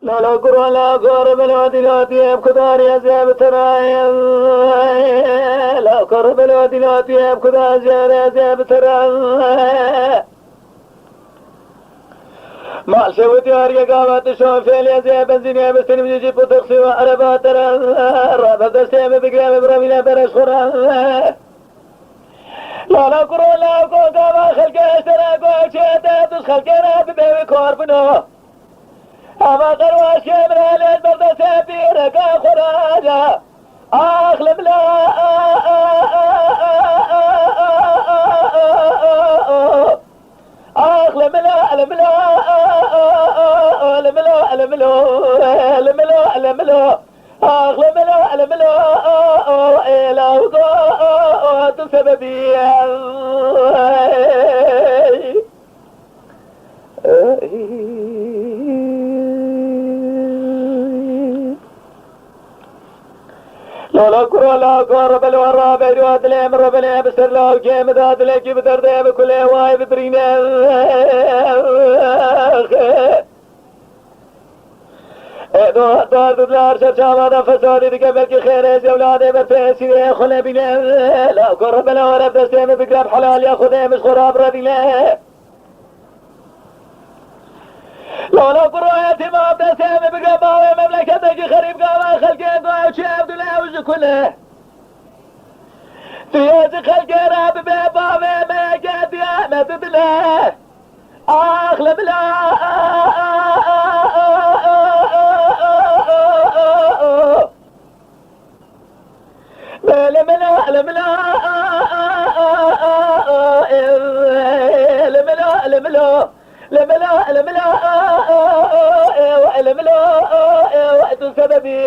لا لا قرآن لا قرب الوادي لا تيب كدار يا زيب تراي لا قرب الوادي لا تيب كدار يا زيب تراي ما سويت يا رجال قامت شوف فيل يا زيب بنزين يا بستني بيجي بتقصي وعربات ترى رابط دستي بقلام برمي لا برش خرا لا لا قرآن لا قرآن خلق اشترى قوي شيء تدس خلقنا ببيوي كوربنا أما قرواش يمرا للبرد سفيرك خراجا أخلم لا أخلم لا الملا الملا الملا الملا الملا أخلم لا الملا إلى وقوت سببي لا لا كرة لا قرب الورا بيروت لي مر بلي بسر لا وجيم ذات لي جيب درد بكل واي بدرينا دو دو دلار شرشام هذا فساد دي قبل خير يا اولاد بتسير خل بنا لا قرب الورا بسيم بقرب حلال ياخذ مش خراب ردينا لا لا قرآن ما بتسام بقباوي مملكتك خريب قاوي خلقين قوي شعب دولة وش كله سياج خلقين راب بباوي ما قد يا مدبله أخلب لا لملا لملا لملا لملا لملا لملا لملا وقت سببي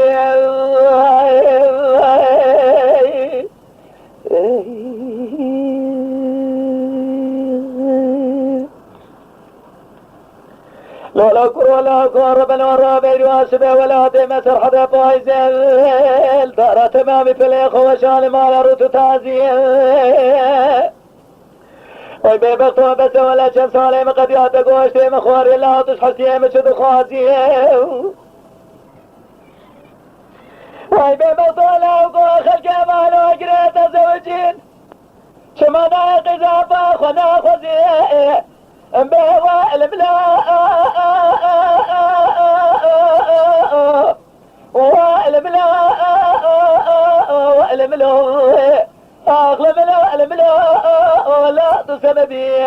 لا لا كرة لا قرب الورا بين واسبة ولا مسر حدا فايزل دار تمامي في الإخوة شال ما لروت تعزيل وي بيبقى بس ولا شمس علي قد يعتقوش تيم اخواري لا تشحسي مشد خازي وي بيبقى لا وقوة خلقه ما لو قريت زوجين شمانا قزافة خنا خزي بيوا الملا والملا والملا أغلب الملا لا تسببي